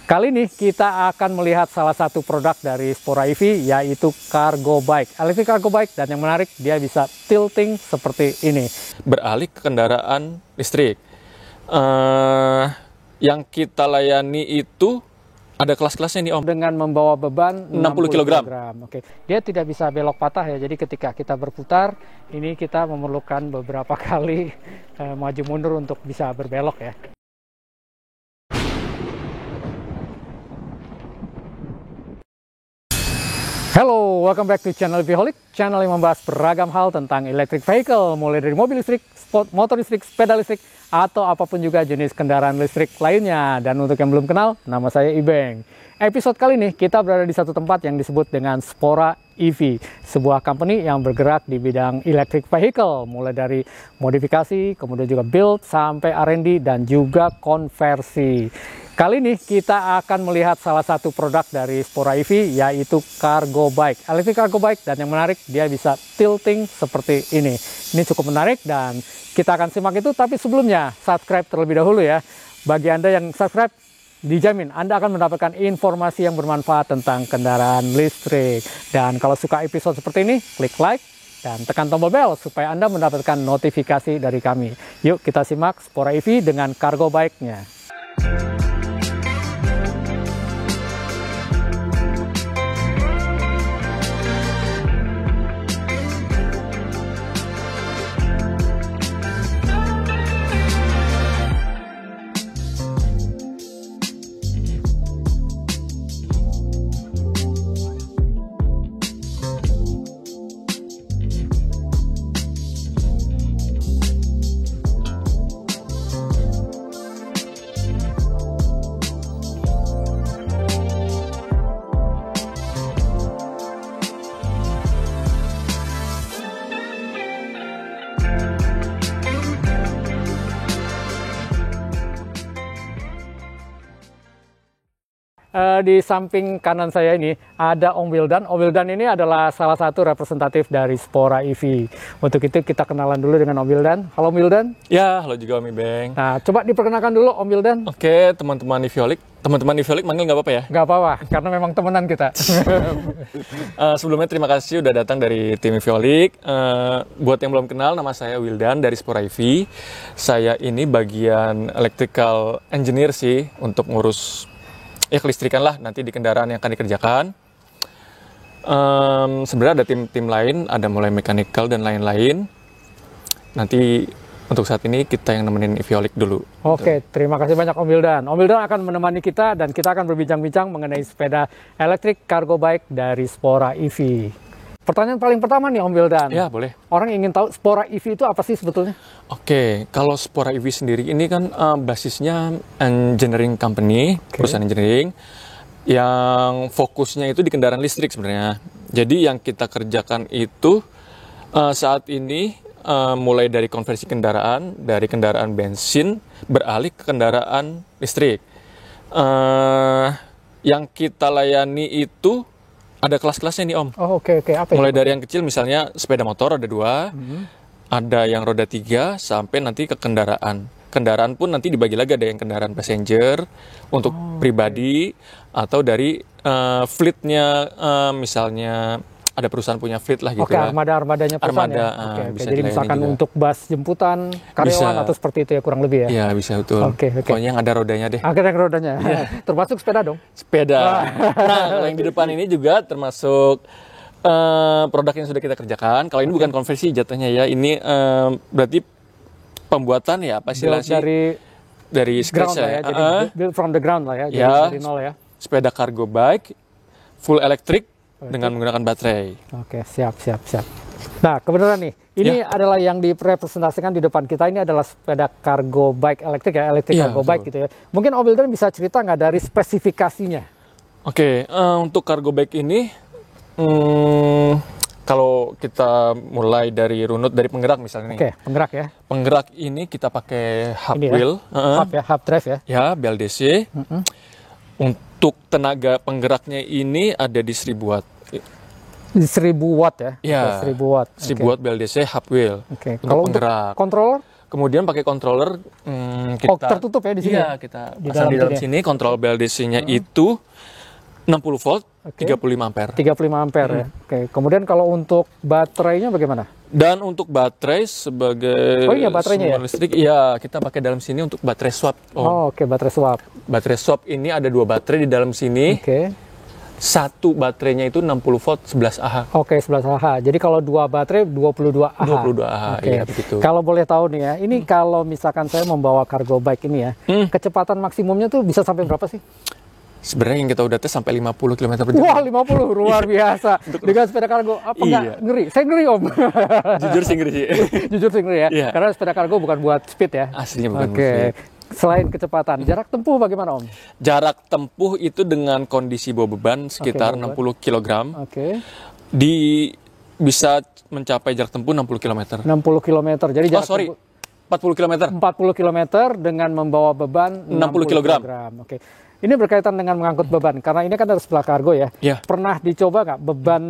Kali ini kita akan melihat salah satu produk dari Spora EV, yaitu cargo bike, electric cargo bike, dan yang menarik dia bisa tilting seperti ini. Beralih ke kendaraan listrik. Yang kita layani itu ada kelas-kelasnya nih Om. Dengan membawa beban 60 kg. Oke. Dia tidak bisa belok patah ya, jadi ketika kita berputar, ini kita memerlukan beberapa kali maju mundur untuk bisa berbelok ya. Halo, welcome back to channel EVholic, channel yang membahas beragam hal tentang electric vehicle, mulai dari mobil listrik, motor listrik, sepeda listrik, atau apapun juga jenis kendaraan listrik lainnya. Dan untuk yang belum kenal, nama saya Ibeng. Episode kali ini kita berada di satu tempat yang disebut dengan Spora EV, sebuah company yang bergerak di bidang electric vehicle, mulai dari modifikasi, kemudian juga build, sampai R&D, dan juga konversi. Kali ini kita akan melihat salah satu produk dari Spora EV, yaitu cargo bike, electric cargo bike, dan yang menarik dia bisa tilting seperti ini. Ini cukup menarik dan kita akan simak itu, tapi sebelumnya subscribe terlebih dahulu ya. Bagi Anda yang subscribe, dijamin Anda akan mendapatkan informasi yang bermanfaat tentang kendaraan listrik. Dan kalau suka episode seperti ini, klik like dan tekan tombol bell supaya Anda mendapatkan notifikasi dari kami. Yuk kita simak Spora EV dengan cargo bike-nya. Di samping kanan saya ini ada Om Wildan. Om Wildan ini adalah salah satu representatif dari Spora EV. Untuk itu kita kenalan dulu dengan Om Wildan. Halo Om Wildan. Ya, halo juga Om Ibeng. Nah, coba diperkenalkan dulu Om Wildan. Oke, teman-teman EVholic. Teman-teman EVholic manggil nggak apa-apa ya? Nggak apa-apa, karena memang temenan kita. Sebelumnya terima kasih udah datang dari tim EVholic. Buat yang belum kenal, nama saya Wildan dari Spora EV. Saya ini bagian electrical engineer sih, untuk ngurus ya kelistrikan lah nanti di kendaraan yang akan dikerjakan. Sebenarnya ada tim-tim lain, ada mulai mechanical dan lain-lain. Nanti untuk saat ini kita yang nemenin EVholic dulu. Oke, terima kasih banyak Om Wildan. Om Wildan akan menemani kita dan kita akan berbincang-bincang mengenai sepeda elektrik cargo bike dari Spora EV. Pertanyaan paling pertama nih Om Wildan. Ya, boleh. Orang ingin tahu Spora EV itu apa sih sebetulnya? Oke, kalau Spora EV sendiri ini kan basisnya engineering company, perusahaan engineering, yang fokusnya itu di kendaraan listrik sebenarnya. Jadi yang kita kerjakan itu saat ini mulai dari konversi kendaraan, dari kendaraan bensin, beralih ke kendaraan listrik. Yang kita layani itu ada kelas-kelasnya nih Om. Oh, oke. Apa mulai itu? dari yang kecil misalnya sepeda motor ada 2, ada yang roda 3, sampai nanti ke kendaraan. Kendaraan pun nanti dibagi lagi, ada yang kendaraan passenger untuk pribadi, atau dari fleetnya, misalnya ada perusahaan punya fleet lah gitu. Oke, armada-armadanya perusahaan Armada, ya? Oke. Jadi dilayani misalkan juga. untuk bus jemputan karyawan atau seperti itu ya, kurang lebih ya? Iya, bisa betul. Oke. Pokoknya yang ada rodanya deh. Akhirnya rodanya, termasuk sepeda dong? Sepeda. Nah, kalau yang di depan ini juga termasuk produk yang sudah kita kerjakan. Kalau ini bukan konversi jatuhnya ya, ini berarti pembuatan ya, apa istilahnya sih? Dari scratch ya? Jadi build from the ground lah ya, jadi dari nol ya? Sepeda cargo bike, full electric, dengan menggunakan baterai. Oke, siap. Nah, kebenaran nih, ini adalah yang direpresentasikan di depan kita, ini adalah sepeda cargo bike elektrik ya, electric cargo bike gitu ya. Mungkin Om Wildan bisa cerita nggak dari spesifikasinya? Oke, untuk cargo bike ini, kalau kita mulai dari runut, dari penggerak misalnya nih. Oke, penggerak ya. Penggerak ini kita pakai hub Ini wheel. Hub drive ya. Ya, BLDC. Untuk tenaga penggeraknya ini ada di 1000 watt. 1000 watt ya? Iya, Oke, 1000 watt. 1000 watt BLDC hub wheel. Oke. Untuk Kalau penggerak. untuk controller? Kemudian pakai controller kita tertutup ya di sini? Iya, kita Di pasang di dalam sini ya? sini. Kontrol BLDC-nya itu 60 volt, Oke. 35 ampere. 35 ampere ya. Oke. Kemudian kalau untuk baterainya bagaimana? Dan untuk baterai sebagai Oh iya, baterainya sumber ya? listrik, iya kita pakai dalam sini untuk baterai swap. Oh, oke, baterai swap. Baterai swap ini ada 2 baterai di dalam sini. Oke. Satu baterainya itu 60 volt 11 Ah. Oke, 11 Ah. Jadi kalau 2 baterai 22 Ah. 22 Ah, Oke. iya begitu. Kalau boleh tahu nih ya, ini kalau misalkan saya membawa cargo bike ini ya, kecepatan maksimumnya tuh bisa sampai berapa sih? Sebenarnya yang kita udah tes sampai 50 km per jam. Wah, 50 luar biasa. Dengan sepeda kargo apa Iya. nggak ngeri? Saya ngeri, Om. Jujur sih ngeri sih. Jujur sih ngeri ya. Iya. Karena sepeda kargo bukan buat speed ya. Aslinya bukan Oke. musik. Selain kecepatan, jarak tempuh bagaimana, Om? Jarak tempuh itu dengan kondisi bawa beban sekitar beban. 60 kg. Oke. Bisa mencapai jarak tempuh 60 km. 60 km. Jadi Oh jarak sorry, tempuh 40 km. 40 km dengan membawa beban 60 kilogram. Oke. Ini berkaitan dengan mengangkut beban karena ini kan harus sebelah kargo ya. Iya. Pernah dicoba nggak beban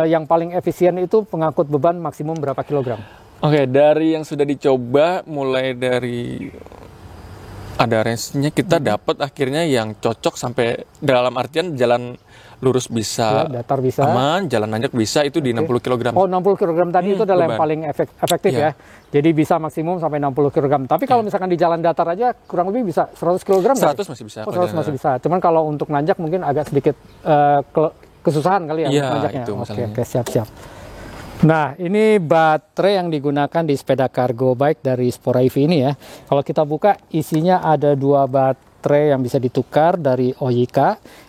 yang paling efisien itu pengangkut beban maksimum berapa kilogram? Oke, dari yang sudah dicoba mulai dari ada range-nya kita dapat akhirnya yang cocok sampai dalam artian jalan lurus bisa Ya, datar bisa. aman, jalan nanjak bisa itu di 60 kg. Oh, 60 kg tadi itu adalah yang beban. paling efektif Iya. ya. Jadi bisa maksimum sampai 60 kg. Tapi kalau misalkan di jalan datar aja kurang lebih bisa 100 kg nggak 100 sih? masih bisa. Oh, kalau 100 jalan masih bisa. Cuman kalau untuk nanjak mungkin agak sedikit kesusahan kali ya Iya, untuk nanjaknya. itu Oke, masalahnya. oke, siap-siap. Nah, ini baterai yang digunakan di sepeda cargo bike dari Spora EV ini ya. Kalau kita buka, isinya ada 2 baterai yang bisa ditukar dari OYK.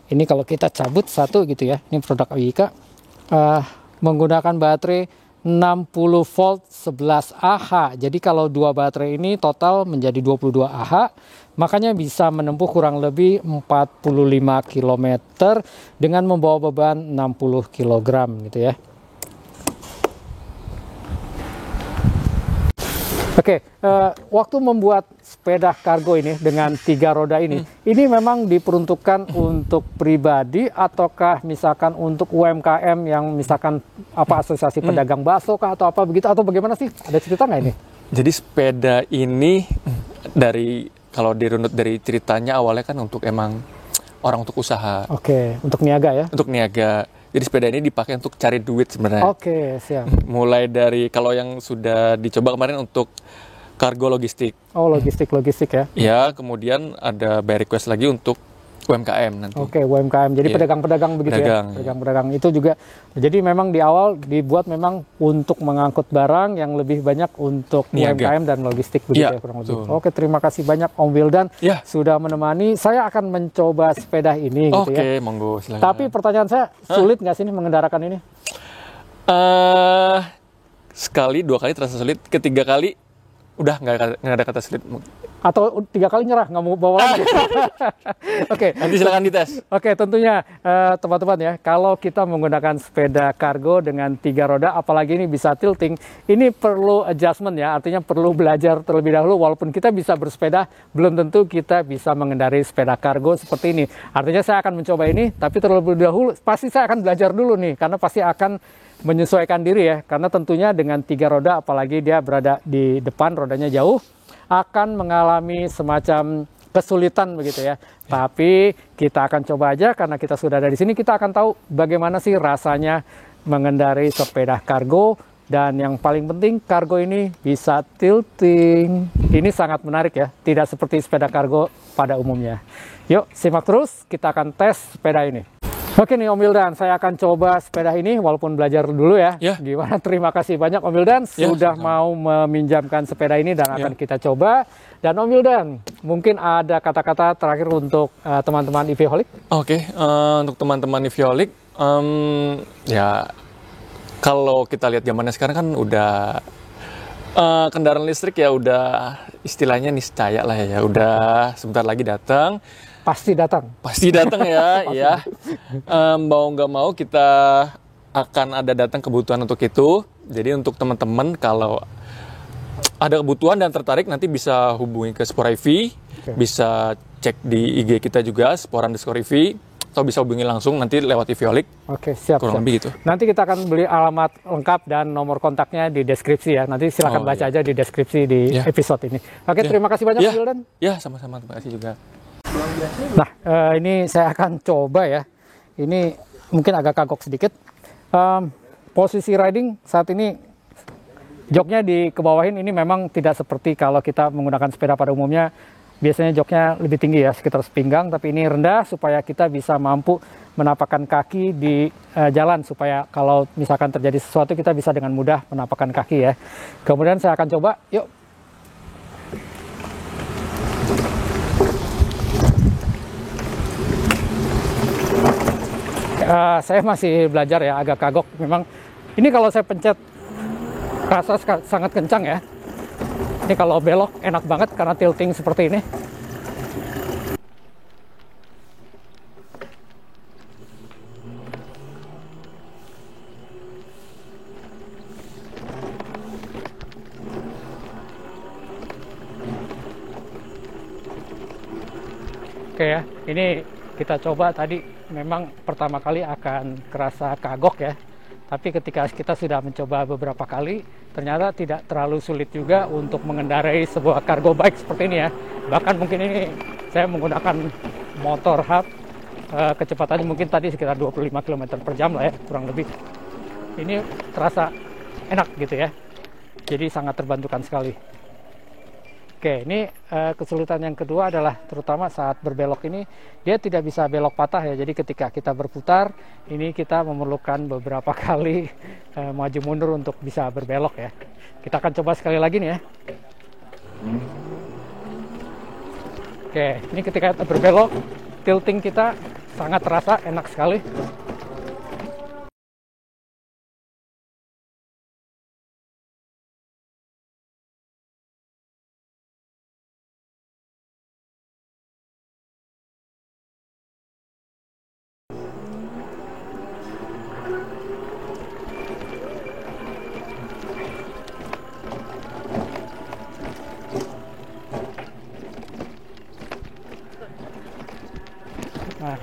Ini kalau kita cabut satu gitu ya, ini produk OYK. Menggunakan baterai 60 volt 11 Ah. Jadi kalau 2 baterai ini total menjadi 22 Ah. Makanya bisa menempuh kurang lebih 45 km dengan membawa beban 60 kg gitu ya. Oke, waktu membuat sepeda kargo ini dengan 3 roda ini memang diperuntukkan untuk pribadi ataukah misalkan untuk UMKM yang misalkan apa asosiasi pedagang bakso kah atau apa begitu atau bagaimana sih? Ada cerita nggak ini? Jadi sepeda ini dari kalau dirunut dari ceritanya awalnya kan untuk emang orang untuk usaha, Oke, untuk niaga ya? untuk niaga. Jadi sepeda ini dipakai untuk cari duit sebenarnya. Oke, siap. Mulai dari kalau yang sudah dicoba kemarin untuk kargo logistik. Oh, logistik ya? Ya, kemudian ada by request lagi untuk UMKM nanti. Oke, UMKM. Jadi Iya. pedagang-pedagang begitu Pedagang, ya? iya. Pedagang-pedagang itu juga. Jadi memang di awal dibuat memang untuk mengangkut barang yang lebih banyak untuk Niaga. UMKM dan logistik begitu Iya, ya kurang lebih. betul. Oke, terima kasih banyak Om Wildan Iya. sudah menemani. Saya akan mencoba sepeda ini gitu Oke, ya. monggo silakan. Tapi pertanyaan saya, sulit nggak sih ini mengendarakan ini? Sekali, 2 kali terasa sulit, ketiga kali udah nggak ada kata sulit. Atau 3 kali nyerah, nggak mau bawa lagi? Oke. Nanti silakan dites. Oke, tentunya teman-teman ya, kalau kita menggunakan sepeda kargo dengan 3 roda, apalagi ini bisa tilting, ini perlu adjustment ya, artinya perlu belajar terlebih dahulu, walaupun kita bisa bersepeda, belum tentu kita bisa mengendarai sepeda kargo seperti ini. Artinya saya akan mencoba ini, tapi terlebih dahulu, pasti saya akan belajar dulu nih, karena pasti akan menyesuaikan diri ya, karena tentunya dengan 3 roda, apalagi dia berada di depan, rodanya jauh, akan mengalami semacam kesulitan begitu ya. Tapi kita akan coba aja karena kita sudah ada di sini, kita akan tahu bagaimana sih rasanya mengendarai sepeda kargo. Dan yang paling penting, kargo ini bisa tilting. Ini sangat menarik ya, tidak seperti sepeda kargo pada umumnya. Yuk, simak terus, kita akan tes sepeda ini. Oke nih Om Wildan, saya akan coba sepeda ini walaupun belajar dulu ya. Ya. Gimana? Terima kasih banyak Om Wildan Ya, sudah sama-sama. mau meminjamkan sepeda ini dan akan kita coba. Dan Om Wildan, mungkin ada kata-kata terakhir untuk teman-teman EVholic? Oke, untuk teman-teman Violik, ya kalau kita lihat zamannya sekarang kan udah kendaraan listrik ya udah istilahnya niscaya lah ya, udah sebentar lagi datang. Pasti datang. Pasti datang ya, ya. Mau nggak mau kita akan ada datang kebutuhan untuk itu. Jadi untuk teman-teman kalau ada kebutuhan dan tertarik nanti bisa hubungi ke Spora EV, bisa cek di IG kita juga Spora_EV. atau bisa hubungi langsung nanti lewat Violik. Oke, siap. Kurang lebih gitu. Nanti kita akan beli alamat lengkap dan nomor kontaknya di deskripsi ya. Nanti silakan baca aja di deskripsi di episode ini. Oke, terima kasih banyak Wildan. Ya, sama-sama. Terima kasih juga. Nah, ini saya akan coba ya. Ini mungkin agak kagok sedikit. Posisi riding saat ini joknya di kebawahin ini memang tidak seperti kalau kita menggunakan sepeda pada umumnya. Biasanya joknya lebih tinggi ya, sekitar sepinggang, tapi ini rendah supaya kita bisa mampu menapakkan kaki di jalan, supaya kalau misalkan terjadi sesuatu kita bisa dengan mudah menapakkan kaki ya. Kemudian saya akan coba, yuk. Saya masih belajar ya, agak kagok memang. Ini kalau saya pencet rasa sangat kencang ya. Ini kalau belok enak banget karena tilting seperti ini. Oke ya, ini kita coba tadi memang pertama kali akan kerasa kagok ya. Tapi ketika kita sudah mencoba beberapa kali, ternyata tidak terlalu sulit juga untuk mengendarai sebuah cargo bike seperti ini ya. Bahkan mungkin ini saya menggunakan motor hub, kecepatannya mungkin tadi sekitar 25 km per jam lah ya, kurang lebih. Ini terasa enak gitu ya. Jadi sangat terbantukan sekali. Oke, ini kesulitan yang kedua adalah terutama saat berbelok ini, dia tidak bisa belok patah ya. Jadi ketika kita berputar, ini kita memerlukan beberapa kali maju mundur untuk bisa berbelok ya. Kita akan coba sekali lagi nih ya. Oke, ini ketika kita berbelok, tilting kita sangat terasa, enak sekali. Nah,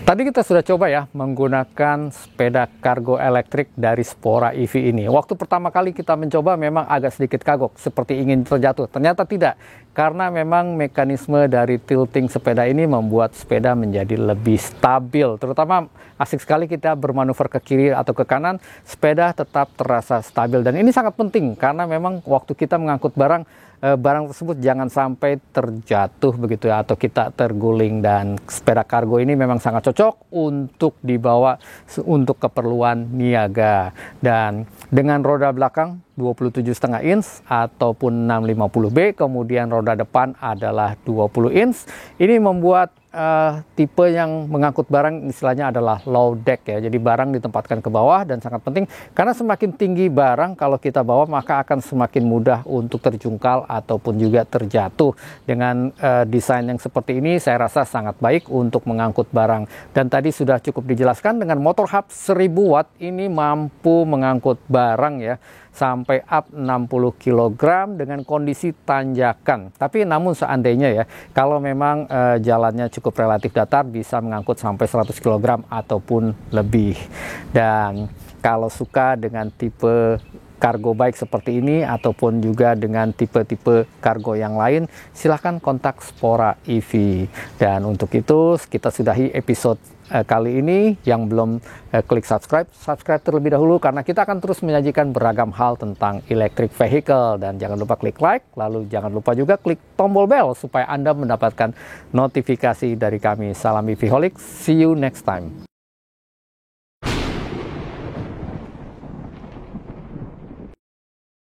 tadi kita sudah coba ya menggunakan sepeda kargo elektrik dari Spora EV ini. Waktu pertama kali kita mencoba memang agak sedikit kagok, seperti ingin terjatuh. Ternyata tidak. karena memang mekanisme dari tilting sepeda ini membuat sepeda menjadi lebih stabil. Terutama asik sekali kita bermanuver ke kiri atau ke kanan, sepeda tetap terasa stabil. Dan ini sangat penting karena memang waktu kita mengangkut barang tersebut jangan sampai terjatuh begitu ya, atau kita terguling. Dan sepeda kargo ini memang sangat cocok untuk dibawa untuk keperluan niaga. Dan dengan roda belakang 27,5 inch ataupun 650B, kemudian roda depan adalah 20 inch. Ini membuat tipe yang mengangkut barang istilahnya adalah low deck ya. Jadi barang ditempatkan ke bawah, dan sangat penting karena semakin tinggi barang kalau kita bawa maka akan semakin mudah untuk terjungkal ataupun juga terjatuh. Dengan desain yang seperti ini saya rasa sangat baik untuk mengangkut barang. Dan tadi sudah cukup dijelaskan dengan motor hub 1000 watt ini mampu mengangkut barang ya sampai up 60 kg dengan kondisi tanjakan. Tapi namun seandainya ya, kalau memang jalannya cukup relatif datar, bisa mengangkut sampai 100 kg ataupun lebih. Dan kalau suka dengan tipe kargo baik seperti ini ataupun juga dengan tipe-tipe kargo yang lain, silahkan kontak Spora EV. Dan untuk itu kita sudahi episode kali ini. Yang belum klik subscribe terlebih dahulu, karena kita akan terus menyajikan beragam hal tentang electric vehicle. Dan jangan lupa klik like, lalu jangan lupa juga klik tombol bell supaya Anda mendapatkan notifikasi dari kami. Salam EVholic, see you next time.